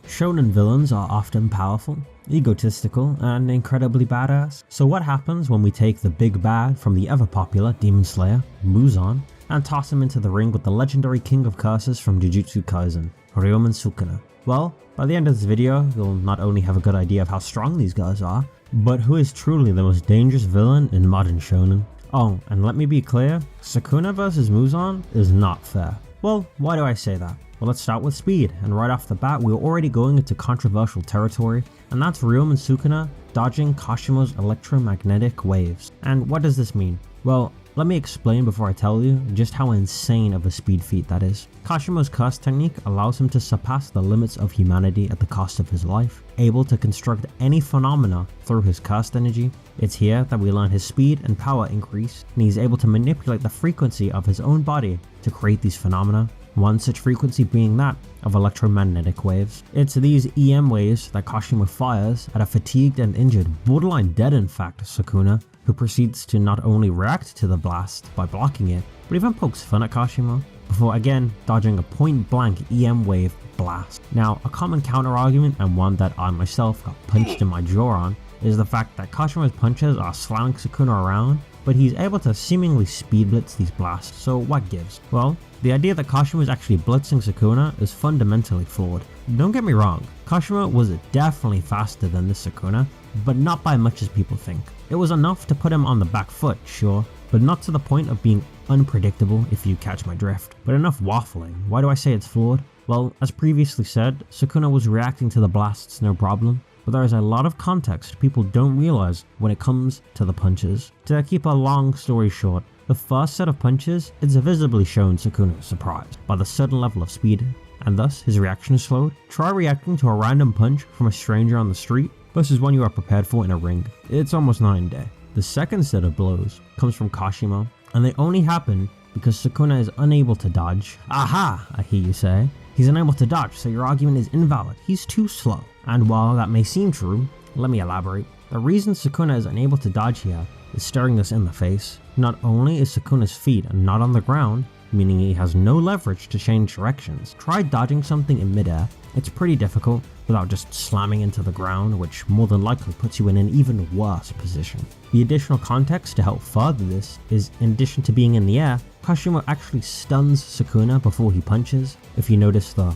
Shonen villains are often powerful, egotistical, and incredibly badass. So what happens when we take the big bad from the ever popular Demon Slayer, Muzan, and toss him into the ring with the legendary king of curses from Jujutsu Kaisen, Ryomen Sukuna? Well, by the end of this video, you'll not only have a good idea of how strong these guys are, but who is truly the most dangerous villain in modern shonen. Oh, and let me be clear, Sukuna vs Muzan is not fair. Well, why do I say that? Well, let's start with speed, and right off the bat we're already going into controversial territory, and that's Ryomen Sukuna dodging Kashima's electromagnetic waves. And what does this mean? Well, let me explain before I tell you just how insane of a speed feat that is. Kashima's curse technique allows him to surpass the limits of humanity at the cost of his life, able to construct any phenomena through his cursed energy. It's here that we learn his speed and power increase, and he's able to manipulate the frequency of his own body to create these phenomena. One such frequency being that of electromagnetic waves. It's these EM waves that Kashima fires at a fatigued and injured, borderline dead in fact, Sukuna, who proceeds to not only react to the blast by blocking it, but even pokes fun at Kashima, before again dodging a point-blank EM wave blast. Now, a common counter-argument, and one that I myself got punched in my jaw on, is the fact that Kashima's punches are slamming Sukuna around, but he's able to seemingly speed blitz these blasts, so what gives? Well, the idea that Kashima is actually blitzing Sukuna is fundamentally flawed. Don't get me wrong, Kashima was definitely faster than this Sukuna, but not by much as people think. It was enough to put him on the back foot, sure, but not to the point of being unpredictable, if you catch my drift. But enough waffling. Why do I say it's flawed? Well, as previously said, Sukuna was reacting to the blasts no problem, but there is a lot of context people don't realize when it comes to the punches. To keep a long story short, the first set of punches, it's visibly shown Sukuna is surprised by the sudden level of speed, and thus his reaction is slowed. Try reacting to a random punch from a stranger on the street versus one you are prepared for in a ring. It's almost night and day. The second set of blows comes from Kashima, and they only happen because Sukuna is unable to dodge. Aha, I hear you say. He's unable to dodge, so your argument is invalid. He's too slow. And while that may seem true, let me elaborate. The reason Sukuna is unable to dodge here is staring us in the face. Not only is Sukuna's feet not on the ground, meaning he has no leverage to change directions. Try dodging something in midair. It's pretty difficult without just slamming into the ground, which more than likely puts you in an even worse position. The additional context to help further this is, in addition to being in the air, Kashima actually stuns Sukuna before he punches. If you notice, the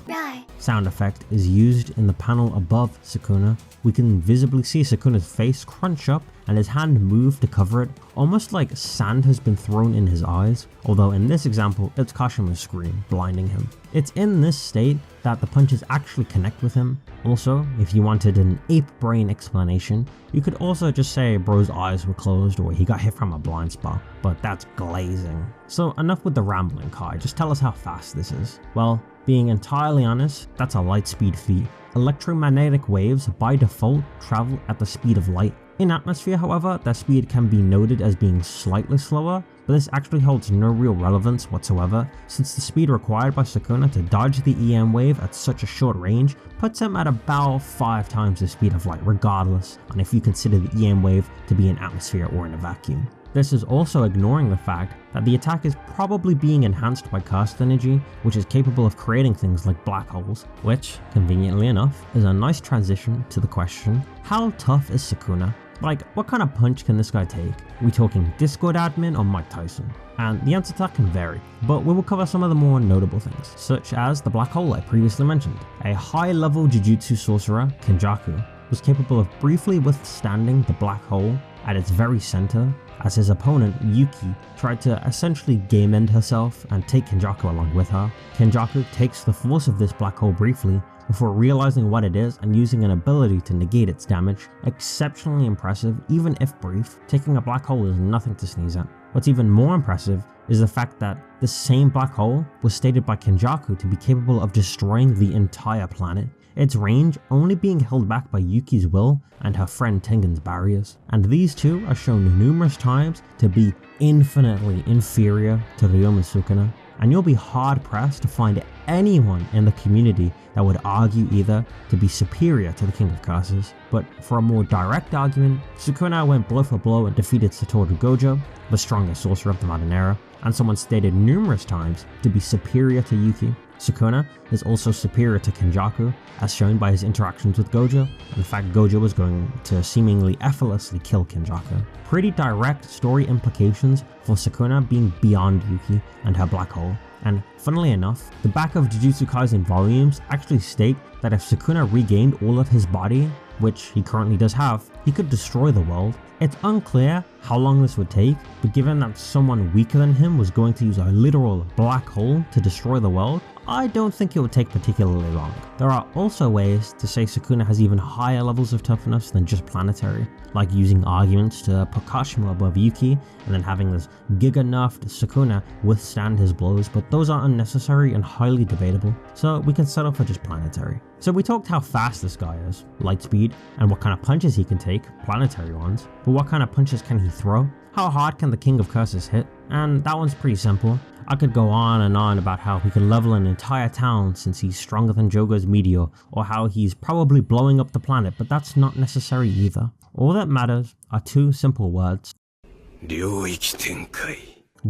sound effect is used in the panel above Sukuna. We can visibly see Sukuna's face crunch up and his hand move to cover it, almost like sand has been thrown in his eyes, although in this example it's Kashima's scream blinding him. It's in this state that the punches actually connect with him. Also, if you wanted an ape brain explanation, you could also just say bro's eyes were closed or he got hit from a blind spot, but that's glazing. So enough with the rambling, Kai, just tell us how fast this is. Well, being entirely honest, that's a light speed feat. Electromagnetic waves by default travel at the speed of light. In atmosphere, however, their speed can be noted as being slightly slower, but this actually holds no real relevance whatsoever, since the speed required by Sukuna to dodge the EM wave at such a short range puts him at about 5 times the speed of light regardless, and if you consider the EM wave to be in atmosphere or in a vacuum. This is also ignoring the fact that the attack is probably being enhanced by cursed energy, which is capable of creating things like black holes, which, conveniently enough, is a nice transition to the question, how tough is Sukuna? Like, what kind of punch can this guy take? Are we talking Discord admin or Mike Tyson? And the answer to that can vary, but we will cover some of the more notable things, such as the black hole I previously mentioned. A high-level Jujutsu sorcerer, Kenjaku, was capable of briefly withstanding the black hole at its very center, as his opponent, Yuki, tried to essentially game end herself and take Kenjaku along with her. Kenjaku takes the force of this black hole briefly, before realizing what it is and using an ability to negate its damage. Exceptionally impressive, even if brief. Taking a black hole is nothing to sneeze at. What's even more impressive is the fact that the same black hole was stated by Kenjaku to be capable of destroying the entire planet, its range only being held back by Yuki's will and her friend Tengen's barriers. And these two are shown numerous times to be infinitely inferior to Ryomen Sukuna, and you'll be hard pressed to find anyone in the community that would argue either to be superior to the King of Curses. But for a more direct argument, Sukuna went blow for blow and defeated Satoru Gojo, the strongest sorcerer of the modern era, and someone stated numerous times to be superior to Yuki. Sukuna is also superior to Kenjaku, as shown by his interactions with Gojo. In fact, Gojo was going to seemingly effortlessly kill Kenjaku. Pretty direct story implications for Sukuna being beyond Yuki and her black hole. And funnily enough, the back of Jujutsu Kaisen volumes actually state that if Sukuna regained all of his body, which he currently does have, he could destroy the world. It's unclear how long this would take, but given that someone weaker than him was going to use a literal black hole to destroy the world, I don't think it would take particularly long. There are also ways to say Sukuna has even higher levels of toughness than just planetary, like using arguments to put Kashima above Yuki and then having this giga-nerfed Sukuna withstand his blows, but those are unnecessary and highly debatable, so we can settle for just planetary. So we talked how fast this guy is, light speed, and what kind of punches he can take, planetary ones, but what kind of punches can he throw? How hard can the King of Curses hit? And that one's pretty simple. I could go on and on about how he can level an entire town since he's stronger than Jogo's meteor, or how he's probably blowing up the planet, but that's not necessary either. All that matters are two simple words: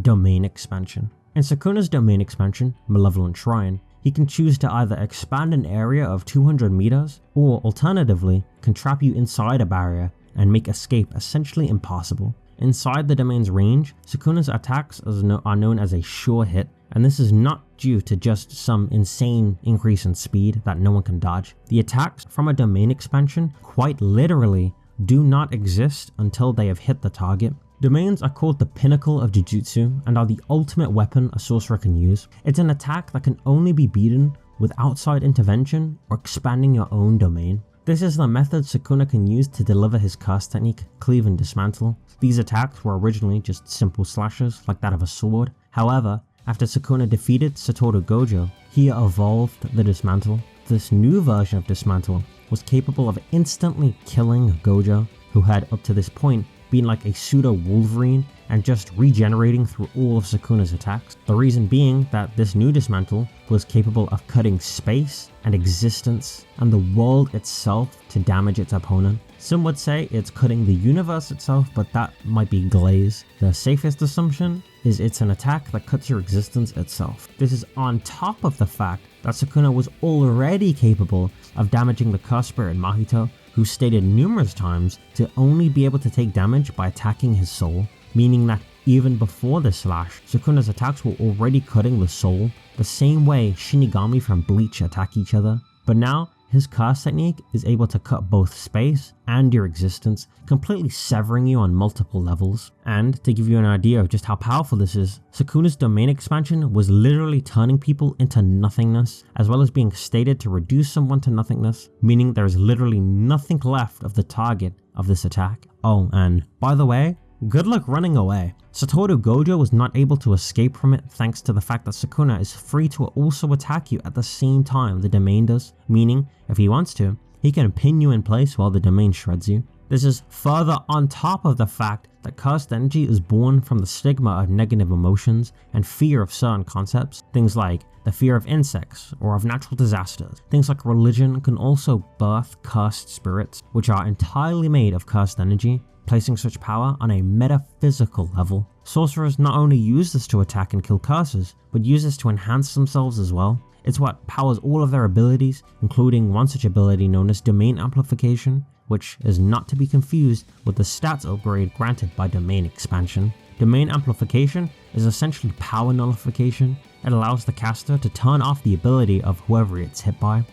domain expansion. In Sukuna's domain expansion, Malevolent Shrine, he can choose to either expand an area of 200 meters, or alternatively, can trap you inside a barrier and make escape essentially impossible. Inside the domain's range, Sukuna's attacks are known as a sure hit, and this is not due to just some insane increase in speed that no one can dodge. The attacks from a domain expansion quite literally do not exist until they have hit the target. Domains are called the pinnacle of Jujutsu and are the ultimate weapon a sorcerer can use. It's an attack that can only be beaten with outside intervention or expanding your own domain. This is the method Sukuna can use to deliver his curse technique, Cleave and Dismantle. These attacks were originally just simple slashes like that of a sword. However, after Sukuna defeated Satoru Gojo, he evolved the Dismantle. This new version of Dismantle was capable of instantly killing Gojo, who had up to this point been like a pseudo Wolverine and just regenerating through all of Sukuna's attacks. The reason being that this new Dismantle was capable of cutting space and existence and the world itself to damage its opponent. Some would say it's cutting the universe itself, but that might be glaze. The safest assumption is it's an attack that cuts your existence itself. This is on top of the fact that Sukuna was already capable of damaging the Curse Spirit Mahito, who stated numerous times to only be able to take damage by attacking his soul, meaning that even before the slash, Sukuna's attacks were already cutting the soul, the same way Shinigami from Bleach attack each other. But now, his curse technique is able to cut both space and your existence, completely severing you on multiple levels. And to give you an idea of just how powerful this is, Sukuna's domain expansion was literally turning people into nothingness, as well as being stated to reduce someone to nothingness, meaning there is literally nothing left of the target of this attack. Oh, and by the way, good luck running away. Satoru Gojo was not able to escape from it thanks to the fact that Sukuna is free to also attack you at the same time the domain does, meaning if he wants to, he can pin you in place while the domain shreds you. This is further on top of the fact that cursed energy is born from the stigma of negative emotions and fear of certain concepts. Things like the fear of insects or of natural disasters. Things like religion can also birth cursed spirits, which are entirely made of cursed energy, placing such power on a metaphysical level. Sorcerers not only use this to attack and kill curses, but use this to enhance themselves as well. It's what powers all of their abilities, including one such ability known as Domain Amplification, which is not to be confused with the stats upgrade granted by Domain Expansion. Domain Amplification is essentially power nullification. It allows the caster to turn off the ability of whoever it's hit by.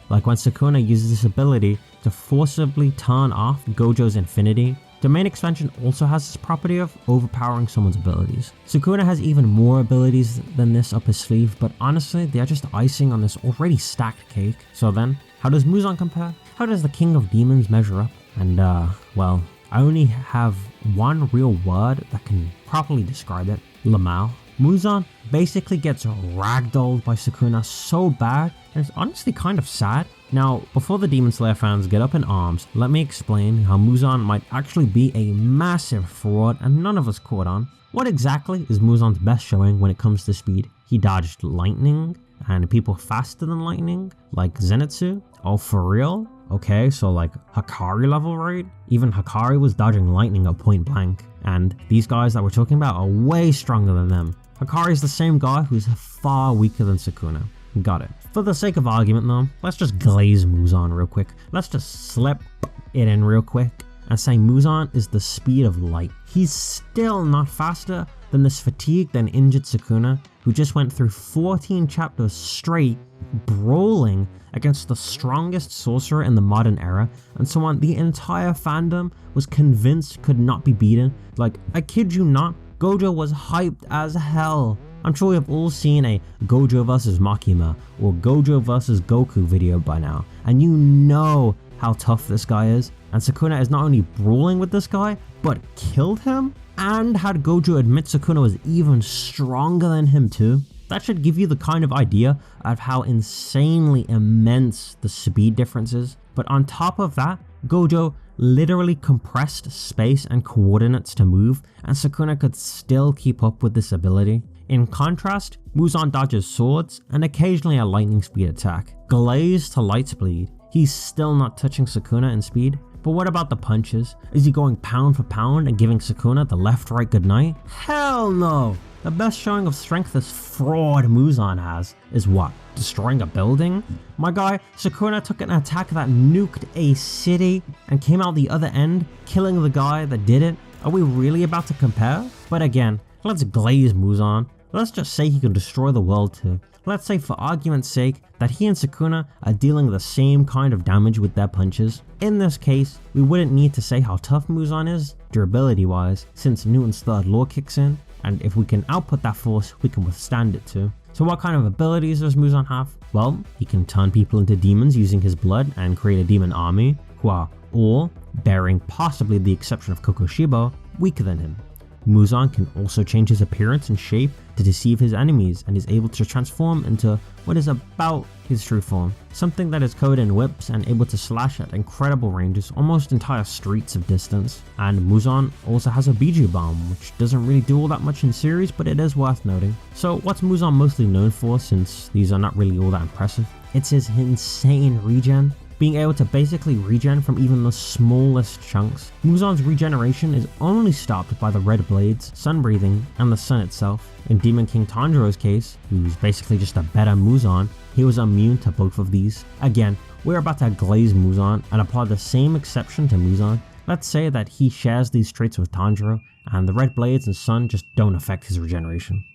Like when Sukuna uses this ability to forcibly turn off Gojo's Infinity. Domain Expansion also has this property of overpowering someone's abilities. Sukuna has even more abilities than this up his sleeve, but honestly, they are just icing on this already stacked cake. So then, how does Muzan compare? How does the King of Demons measure up? And well, I only have one real word that can properly describe it: Lamau. Muzan basically gets ragdolled by Sukuna so bad, and it's honestly kind of sad. Now, before the Demon Slayer fans get up in arms, let me explain how Muzan might actually be a massive fraud and none of us caught on. What exactly is Muzan's best showing when it comes to speed? He dodged lightning and people faster than lightning, like Zenitsu? Oh, for real? Okay, so like Hakari level, right? Even Hakari was dodging lightning at point blank, and these guys that we're talking about are way stronger than them. Hakari is the same guy who's far weaker than Sukuna. Got it. For the sake of argument though, let's just glaze Muzan real quick. Let's just slip it in real quick and say Muzan is the speed of light. He's still not faster than this fatigued and injured Sukuna who just went through 14 chapters straight brawling against the strongest sorcerer in the modern era and someone the entire fandom was convinced could not be beaten. Like, I kid you not, Gojo was hyped as hell. I'm sure we've all seen a Gojo vs Makima or Gojo vs Goku video by now, and you know how tough this guy is, and Sukuna is not only brawling with this guy, but killed him, and had Gojo admit Sukuna was even stronger than him too. That should give you the kind of idea of how insanely immense the speed difference is. But on top of that, Gojo literally compressed space and coordinates to move, and Sukuna could still keep up with this ability. In contrast, Muzan dodges swords and occasionally a lightning speed attack. Glaze to light speed, he's still not touching Sukuna in speed. But what about the punches? Is he going pound for pound and giving Sukuna the left-right goodnight? Hell no! The best showing of strength this fraud Muzan has is what? Destroying a building? My guy, Sukuna took an attack that nuked a city and came out the other end, killing the guy that did it. Are we really about to compare? But again, let's glaze Muzan. Let's just say he can destroy the world too. Let's say for argument's sake that he and Sukuna are dealing the same kind of damage with their punches. In this case, we wouldn't need to say how tough Muzan is, durability wise, since Newton's third law kicks in, and if we can output that force, we can withstand it too. So what kind of abilities does Muzan have? Well, he can turn people into demons using his blood and create a demon army, who are all, bearing possibly the exception of Kokoshibo, weaker than him. Muzan can also change his appearance and shape to deceive his enemies and is able to transform into what is about his true form, something that is covered in whips and able to slash at incredible ranges, almost entire streets of distance. And Muzan also has a Biju Bomb, which doesn't really do all that much in series, but it is worth noting. So what's Muzan mostly known for, since these are not really all that impressive? It's his insane regen. Being able to basically regen from even the smallest chunks. Muzan's regeneration is only stopped by the red blades, sun breathing, and the sun itself. In Demon King Tanjiro's case, who's basically just a better Muzan, he was immune to both of these. Again, we're about to glaze Muzan and apply the same exception to Muzan. Let's say that he shares these traits with Tanjiro, and the red blades and sun just don't affect his regeneration.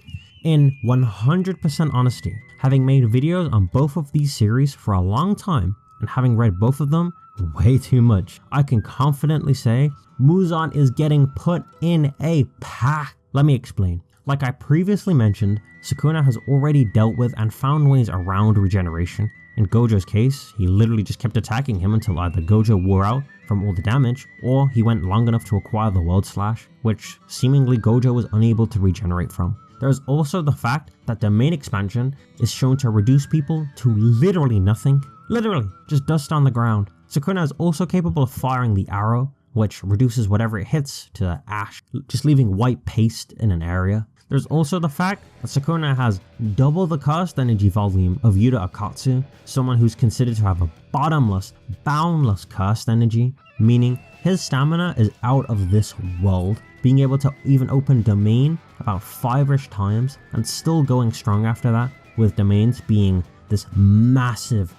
In 100% honesty, having made videos on both of these series for a long time, and having read both of them way too much, I can confidently say Muzan is getting put in a pack. Let me explain. Like I previously mentioned, Sukuna has already dealt with and found ways around regeneration. In Gojo's case, he literally just kept attacking him until either Gojo wore out from all the damage, or he went long enough to acquire the World Slash, which seemingly Gojo was unable to regenerate from. There is also the fact that the main expansion is shown to reduce people to literally nothing. Literally, just dust on the ground. Sukuna is also capable of firing the arrow, which reduces whatever it hits to ash, just leaving white paste in an area. There's also the fact that Sukuna has double the cast energy volume of Yuta Akatsu, someone who's considered to have a bottomless, boundless cast energy, meaning his stamina is out of this world, being able to even open domain about 5-ish times and still going strong after that, with domains being this massive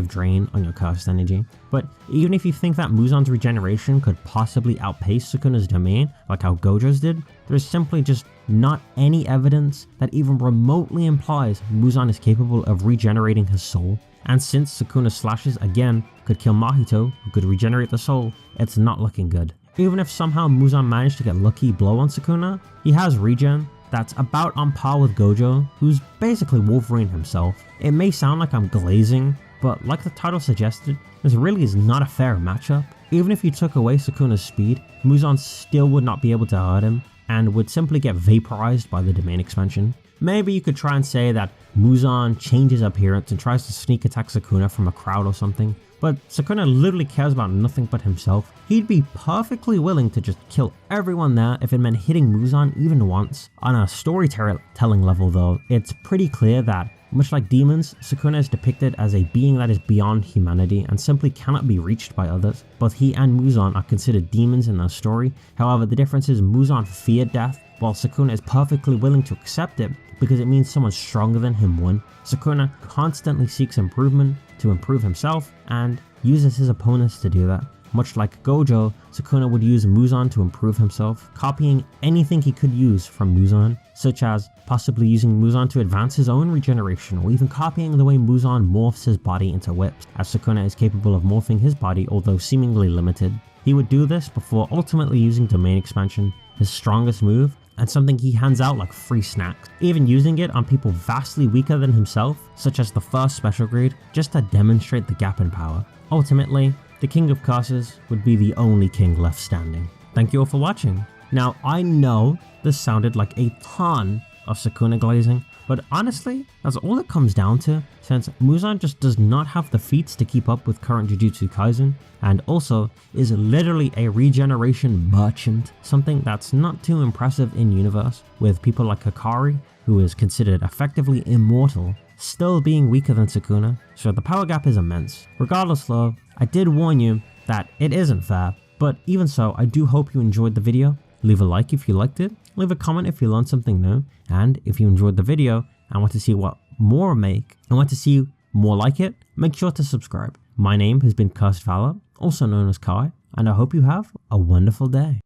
drain on your cast energy. But even if you think that Muzan's regeneration could possibly outpace Sukuna's domain, like how Gojo's did, there's simply just not any evidence that even remotely implies Muzan is capable of regenerating his soul. And since Sukuna's slashes again could kill Mahito, who could regenerate the soul, it's not looking good. Even if somehow Muzan managed to get lucky blow on Sukuna, he has regen that's about on par with Gojo, who's basically Wolverine himself. It may sound like I'm glazing, but like the title suggested, this really is not a fair matchup. Even if you took away Sukuna's speed, Muzan still would not be able to hurt him, and would simply get vaporized by the domain expansion. Maybe you could try and say that Muzan changes appearance and tries to sneak attack Sukuna from a crowd or something, but Sukuna literally cares about nothing but himself. He'd be perfectly willing to just kill everyone there if it meant hitting Muzan even once. On a storytelling level though, it's pretty clear that Much like demons, Sukuna is depicted as a being that is beyond humanity and simply cannot be reached by others. Both he and Muzan are considered demons in their story. However, the difference is Muzan feared death, while Sukuna is perfectly willing to accept it because it means someone stronger than him won. Sukuna constantly seeks improvement to improve himself and uses his opponents to do that. Much like Gojo, Sukuna would use Muzan to improve himself, copying anything he could use from Muzan, such as possibly using Muzan to advance his own regeneration, or even copying the way Muzan morphs his body into whips, as Sukuna is capable of morphing his body, although seemingly limited. He would do this before ultimately using domain expansion, his strongest move, and something he hands out like free snacks, even using it on people vastly weaker than himself, such as the first special grade, just to demonstrate the gap in power. Ultimately, the King of Curses would be the only king left standing. Thank you all for watching. Now, I know this sounded like a ton of Sukuna glazing, but honestly, that's all it comes down to, since Muzan just does not have the feats to keep up with current Jujutsu Kaisen, and also is literally a regeneration merchant, something that's not too impressive in universe, with people like Hikari, who is considered effectively immortal, still being weaker than Sukuna, so the power gap is immense. Regardless though, I did warn you that it isn't fair, but even so, I do hope you enjoyed the video. Leave a like if you liked it, leave a comment if you learned something new, and if you enjoyed the video and want to see what more I make, and want to see more like it, make sure to subscribe. My name has been Cursed Valor, also known as Kai, and I hope you have a wonderful day.